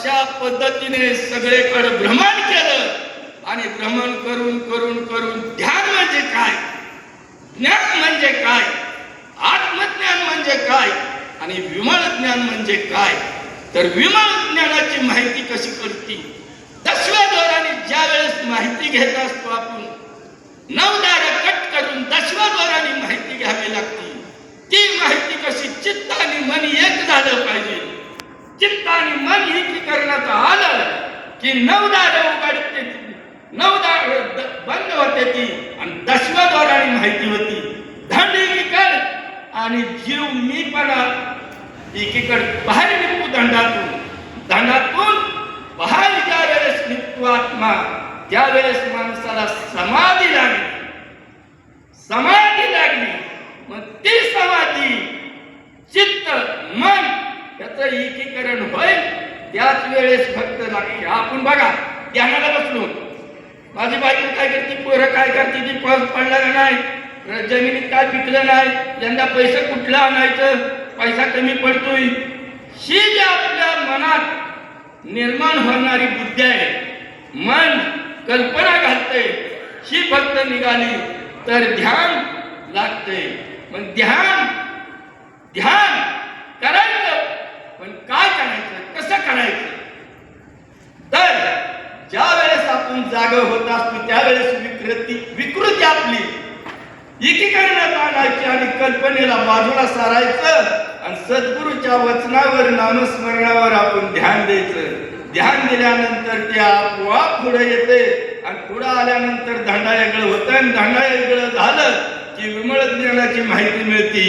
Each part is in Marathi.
अशा पद्धतीने सगळीकडे भ्रमण केलं आणि भ्रमण करून करून करून ध्यान म्हणजे काय, ज्ञान म्हणजे काय, आत्मज्ञान म्हणजे काय आणि विमळ ज्ञान म्हणजे काय, तर विमळ ज्ञानाची माहिती कशी कळती, 10व्या द्वाराने ज्या वेळेस माहिती घेत असतो आपण 9 दार कट करून 10व्या द्वाराने माहिती घ्यावी लागते. ती माहिती कशी चित्त आणि मन एक झालं पाहिजे. चित्त आणि मन एकीकरणात आलं की 9 दार उघडते, 9 दार बंद होते ती आणि 10व्या द्वाराने माहिती होती. धड एकीकड आणि जीव मीपणा एकीकड बाहेर निघतो दंडातून. दंडातून बाहेर ज्या वेळेस निघतो आत्मा त्यावेळेस माणसाला समाधी लागली. समाधी लागली मग ती समाधी चित्त मन याचं एकीकरण होईल. त्याच वेळेस फक्त लागते. आपण बघा ध्यानाला बसलो, माझी बायको काय करते, पोरं काय करते, ती पाऊस पडला का नाही, जमिनीत काय पिकलं नाही, यंदा पैसे कुठलं आणायचं, पैसा कमी पडतोय, ही जी आपल्या मनात निर्माण होणारी बुद्धी आहे, मन कल्पना घालते, ही फक्त निघाली तर ध्यान लागते. मग ध्यान करायचं, पण काय करायचं, कसं करायचं, तर ज्या वेळेस आपण जाग होत असतो त्यावेळेस विकृती आपली एकीकरणात आणायची आणि कल्पनेला बाजूला सारायचं आणि सद्गुरूच्या वचनावर नामस्मरणावर आपण ध्यान द्यायचं. ध्यान दिल्यानंतर ते आपोआप पुढे येते आणि पुढे आल्यानंतर धांडाळेगळं होतं आणि धांडाळेगळं झालं की विमळ ज्ञानाची माहिती मिळते.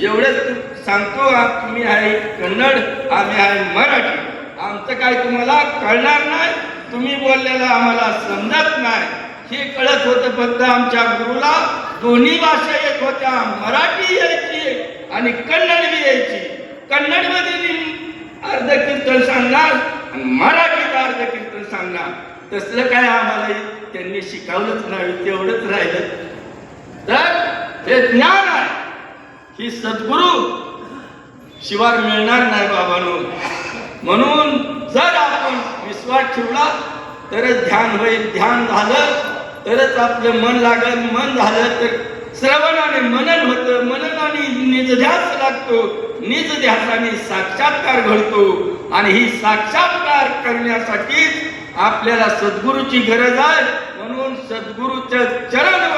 एवढंच सांगतो, तुम्ही आहे कन्नड, आम्ही आहे मराठी, आमचं काय तुम्हाला कळणार नाही, तुम्ही बोललेलं आम्हाला समजत नाही. हे कळत होतं फक्त आमच्या गुरुला. दोन्ही भाषा येत होत्या, मराठी यायची आणि कन्नड बी यायची. कन्नडमध्ये अर्ध कीर्तन सांगणार आणि मराठीत अर्ध कीर्तन सांगणार. तसलं काय आम्हाला त्यांनी शिकवलंच नाही, तेवढंच राहिलं. तर हे ज्ञान आहे, ही सद्गुरू शिवार मिळणार नाही बाबांनो. म्हणून जर आपण विश्वास ठेवला तरच ध्यान होईल. ध्यान झालं तरच आपलं मन लागल. मन झालं तर श्रवणाने मनन होतं, मननाने निजध्यास लागतो, निजध्यासाने साक्षात्कार घडतो आणि ही साक्षात्कार करण्यासाठी आपल्याला सद्गुरूची गरज आहे. म्हणून सद्गुरूचं चरण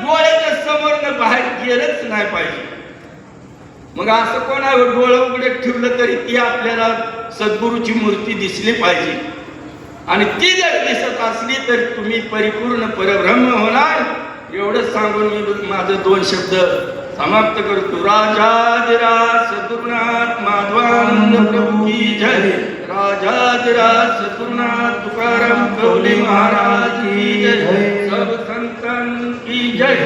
डोळ्याच्या समोरनं बाहेर गेलंच नाही पाहिजे. मग असं कोणा डोळं उघडे ठेवलं तरी ती आपल्याला सद्गुरूची मूर्ती दिसली पाहिजे आणि ती जर दिसत असली तर तुम्ही परिपूर्ण परब्रह्म होणार. एवढंच सांगून मी माझं 2 शब्द समाप्त करतो. राजाधिराज सद्गुरुनाथ माधवानंद प्रभू की जय. राजाधिराज सद्गुरुनाथ तुकाराम कवली महाराज की जय. सब संतन की जय.